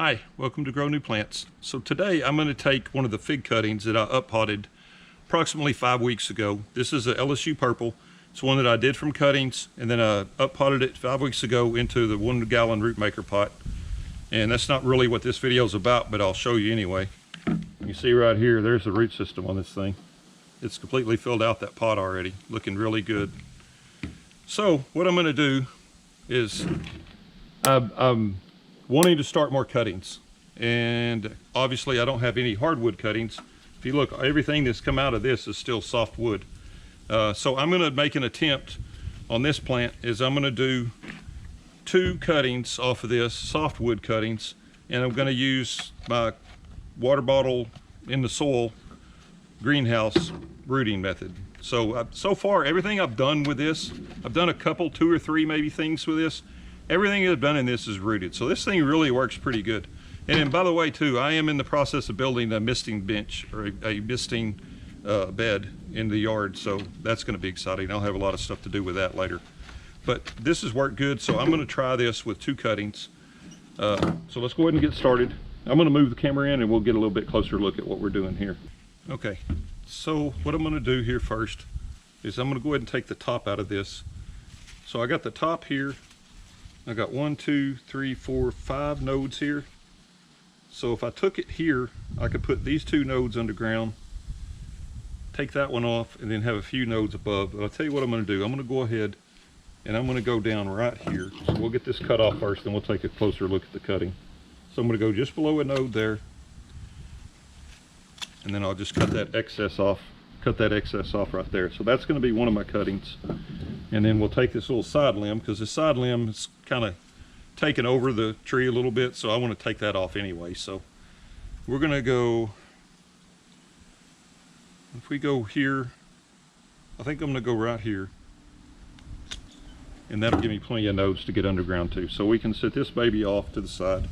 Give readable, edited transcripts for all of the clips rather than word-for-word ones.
Hi, welcome to Grow New Plants. So today I'm going to take one of the fig cuttings that I uppotted approximately 5 weeks ago. This is a LSU purple. It's one that I did from cuttings, and then I uppotted it 5 weeks ago into the 1 gallon Rootmaker pot. And that's not really what this video is about, but I'll show you anyway. You see right here, there's the root system on this thing. It's completely filled out that pot already, looking really good. So what I'm going to do is I'm wanting to start more cuttings, and obviously I don't have any hardwood cuttings. If you look, everything that's come out of this is still softwood. So I'm going to make an attempt on this plant. I'm going to do 2 cuttings off of this, softwood cuttings, and I'm going to use my water bottle in the soil greenhouse rooting method. So so far everything I've done with this, I've done a couple, 2 or 3 maybe things with this. Everything I've done in this is rooted. So this thing really works pretty good. And then, by the way too, I am in the process of building a misting bench, or a misting bed in the yard. So that's going to be exciting. I'll have a lot of stuff to do with that later. But this has worked good. So I'm going to try this with 2 cuttings. So let's go ahead and get started. I'm going to move the camera in and we'll get a little bit closer look at what we're doing here. Okay, so what I'm going to do here first is I'm going to go ahead and take the top out of this. So I got the top here. I got 1, 2, 3, 4, 5 nodes here. So if I took it here, I could put these 2 nodes underground, take that one off, and then have a few nodes above. But I'll tell you what I'm going to do. I'm going to go ahead and I'm going to go down right here. So we'll get this cut off first, then we'll take a closer look at the cutting. So I'm going to go just below a node there, and then I'll just cut that excess off right there. So that's going to be one of my cuttings. And then we'll take this little side limb, because the side limb is kind of taking over the tree a little bit, so I want to take that off anyway. So we're going to go, if we go here, I think I'm going to go right here, and that'll give me plenty of nodes to get underground too. So we can set this baby off to the side,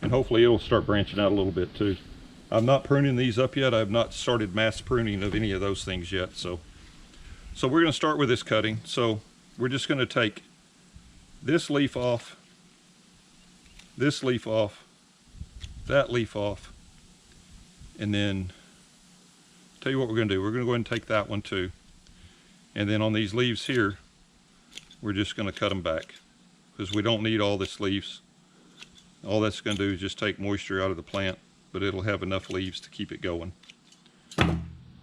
and hopefully it'll start branching out a little bit too. I'm not pruning these up yet. I've not started mass pruning of any of those things yet. So we're going to start with this cutting. So we're just going to take this leaf off, this leaf off, that leaf off, and then tell you what we're going to do. We're going to go ahead and take that one too. And then on these leaves here, we're just going to cut them back, because we don't need all this leaves. All that's going to do is just take moisture out of the plant, but it'll have enough leaves to keep it going.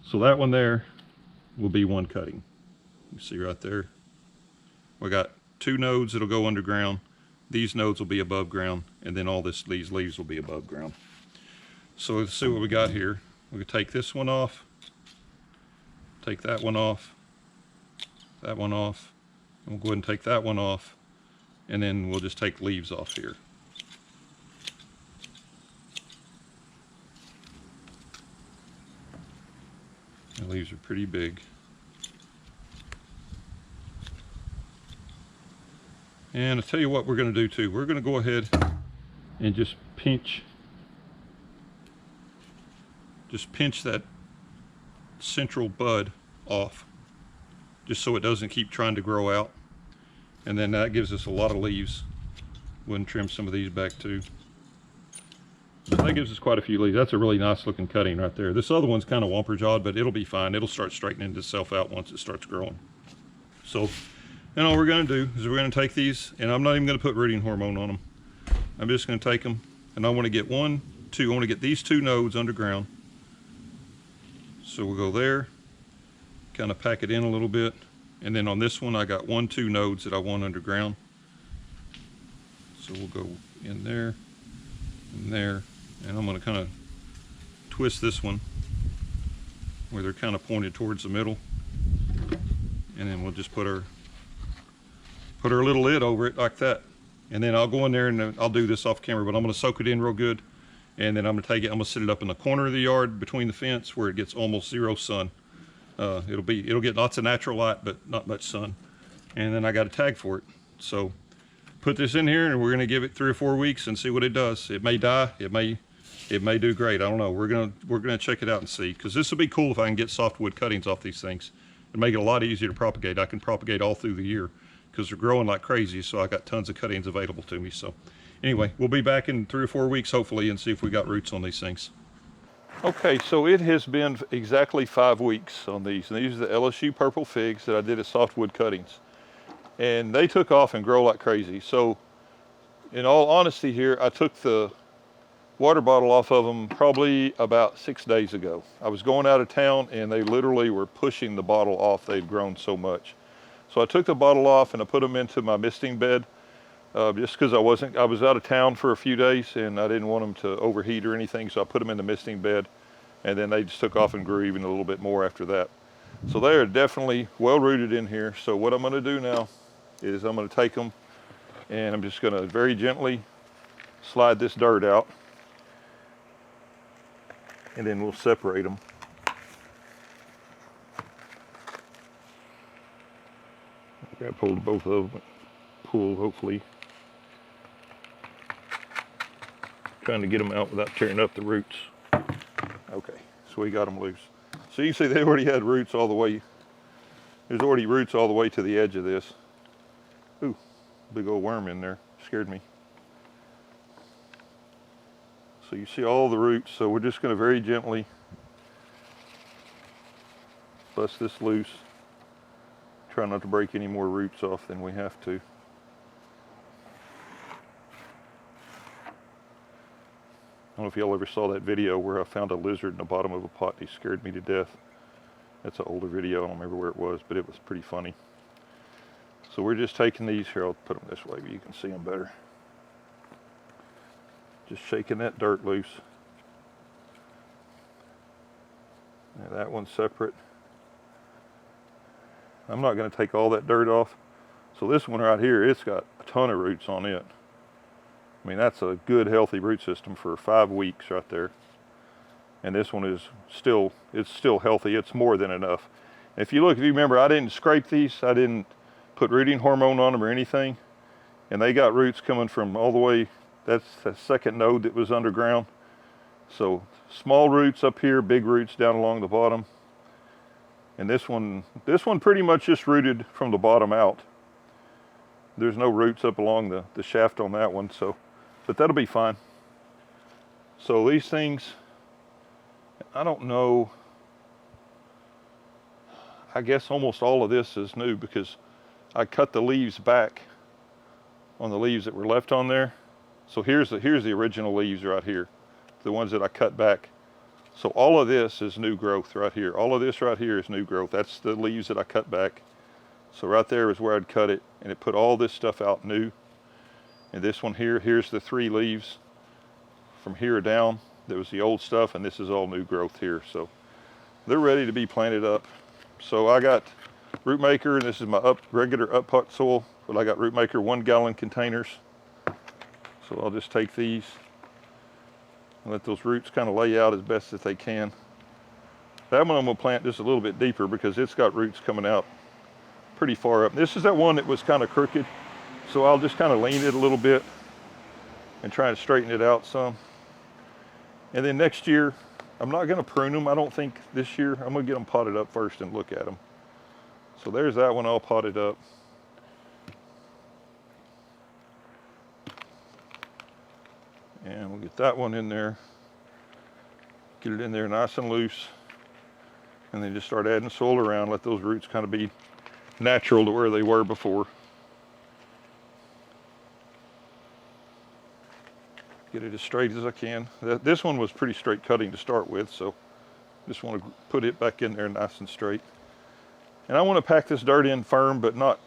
So that one there will be 1 cutting. You see right there, we got 2 nodes that'll go underground. These nodes will be above ground, and then all these leaves will be above ground. So let's see what we got here. We can take this one off, take that one off, that one off, and we'll go ahead and take that one off, and then we'll just take leaves off here. The leaves are pretty big. And I'll tell you what we're going to do too. We're going to go ahead and just pinch that central bud off, just so it doesn't keep trying to grow out. And then that gives us a lot of leaves. We'll trim some of these back too. So that gives us quite a few leaves. That's a really nice looking cutting right there. This other one's kind of womper-jawed, but it'll be fine. It'll start straightening itself out once it starts growing. So then all we're going to do is we're going to take these, and I'm not even going to put rooting hormone on them. I'm just going to take them, and I want to get 1, 2, I want to get these 2 nodes underground. So we'll go there, kind of pack it in a little bit, and then on this one I got 1, 2 nodes that I want underground. So we'll go in there, and there, and I'm going to kind of twist this one where they're kind of pointed towards the middle, and then we'll just put our little lid over it like that. And then I'll go in there and I'll do this off camera, but I'm going to soak it in real good, and then I'm going to take it, I'm going to set it up in the corner of the yard between the fence where it gets almost 0 sun. It'll get lots of natural light, but not much sun. And then I got a tag for it. So put this in here, and we're going to give it 3 or 4 weeks and see what it does. It may die, it may do great. I don't know. We're gonna check it out and see, because this will be cool if I can get softwood cuttings off these things and make it a lot easier to propagate. I can propagate all through the year because they're growing like crazy, so I got tons of cuttings available to me. So Anyway, we'll be back in 3 or 4 weeks, hopefully, and see if we got roots on these things. Okay, so it has been exactly 5 weeks on these. And these are the LSU purple figs that I did as softwood cuttings. And they took off and grow like crazy. So in all honesty here, I took the water bottle off of them probably about 6 days ago. I was going out of town and they literally were pushing the bottle off. They'd grown so much. So I took the bottle off and I put them into my misting bed. Just because I was out of town for a few days and I didn't want them to overheat or anything, so I put them in the misting bed, and then they just took off and grew even a little bit more after that. So they are definitely well rooted in here. So what I'm going to do now is I'm going to take them and I'm just going to very gently slide this dirt out, and then we'll separate them. I got pulled both of them, pull hopefully. Trying to get them out without tearing up the roots. Okay, so we got them loose. So you can see they already had roots all the way. There's already roots all the way to the edge of this. Ooh, big old worm in there, scared me. So you see all the roots, so we're just gonna very gently bust this loose. Try not to break any more roots off than we have to. I don't know if y'all ever saw that video where I found a lizard in the bottom of a pot. He scared me to death. That's an older video. I don't remember where it was, but it was pretty funny. So we're just taking these here. I'll put them this way but you can see them better. Just shaking that dirt loose. Now that one's separate. I'm not going to take all that dirt off. So this one right here, it's got a ton of roots on it. I mean, that's a good healthy root system for 5 weeks right there. And this one is still, it's still healthy. It's more than enough. If you remember, I didn't scrape these. I didn't put rooting hormone on them or anything. And they got roots coming from all the way, that's the second node that was underground. So small roots up here, big roots down along the bottom. And this one pretty much just rooted from the bottom out. There's no roots up along the shaft on that one, so, but that'll be fine. So these things, I don't know, I guess almost all of this is new because I cut the leaves back on the leaves that were left on there. So here's the original leaves right here, the ones that I cut back. So all of this is new growth right here. All of this right here is new growth. That's the leaves that I cut back. So right there is where I'd cut it, and it put all this stuff out new. And this one here, here's the 3 leaves from here down. There was the old stuff, and this is all new growth here. So they're ready to be planted up. So I got Rootmaker, and this is my regular up pot soil, but I got Rootmaker 1 gallon containers. So I'll just take these and let those roots kind of lay out as best as they can. That one I'm gonna plant just a little bit deeper because it's got roots coming out pretty far up. This is that one that was kind of crooked, so I'll just kind of lean it a little bit and try to straighten it out some. And then next year, I'm not gonna prune them, I don't think this year. I'm gonna get them potted up first and look at them. So there's that one all potted up. And we'll get that one in there, get it in there nice and loose, and then just start adding soil around, let those roots kind of be natural to where they were before. Get it as straight as I can. This one was pretty straight cutting to start with, so just want to put it back in there nice and straight. And I want to pack this dirt in firm, but not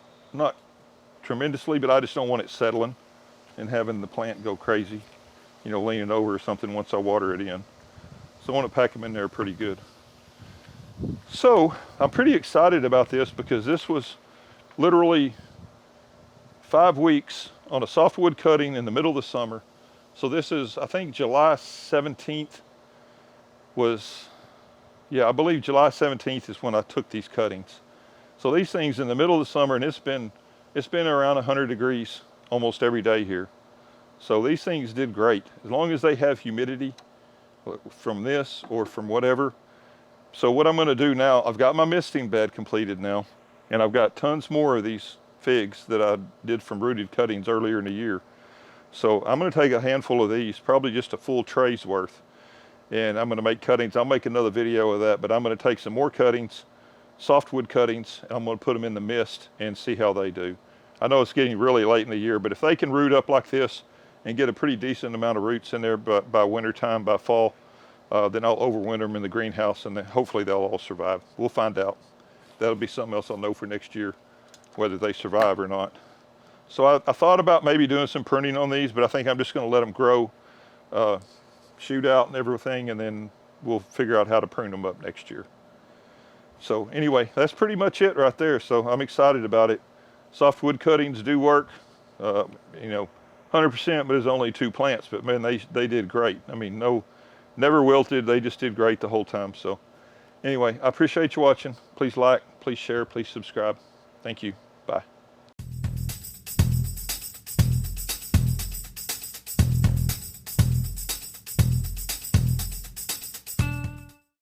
tremendously, but I just don't want it settling and having the plant go crazy, you know, leaning over or something once I water it in. So I want to pack them in there pretty good. So I'm pretty excited about this because this was literally 5 weeks on a softwood cutting in the middle of the summer. So this is, I think July 17th was, yeah, I believe July 17th is when I took these cuttings. So these things in the middle of the summer, and it's been around 100 degrees almost every day here. So these things did great, as long as they have humidity from this or from whatever. So what I'm gonna do now, I've got my misting bed completed now, and I've got tons more of these figs that I did from rooted cuttings earlier in the year. So I'm going to take a handful of these, probably just a full tray's worth, and I'm going to make cuttings. I'll make another video of that, but I'm going to take some more cuttings, softwood cuttings, and I'm going to put them in the mist and see how they do. I know it's getting really late in the year, but if they can root up like this and get a pretty decent amount of roots in there by winter time, by fall, then I'll overwinter them in the greenhouse, and then hopefully they'll all survive. We'll find out. That'll be something else I'll know for next year, whether they survive or not. So I thought about maybe doing some pruning on these, but I think I'm just going to let them grow, shoot out and everything, and then we'll figure out how to prune them up next year. So anyway, that's pretty much it right there. So I'm excited about it. Softwood cuttings do work, you know, 100%, but it's only 2 plants. But man, they did great. I mean, never wilted. They just did great the whole time. So anyway, I appreciate you watching. Please like, please share, please subscribe. Thank you. Bye.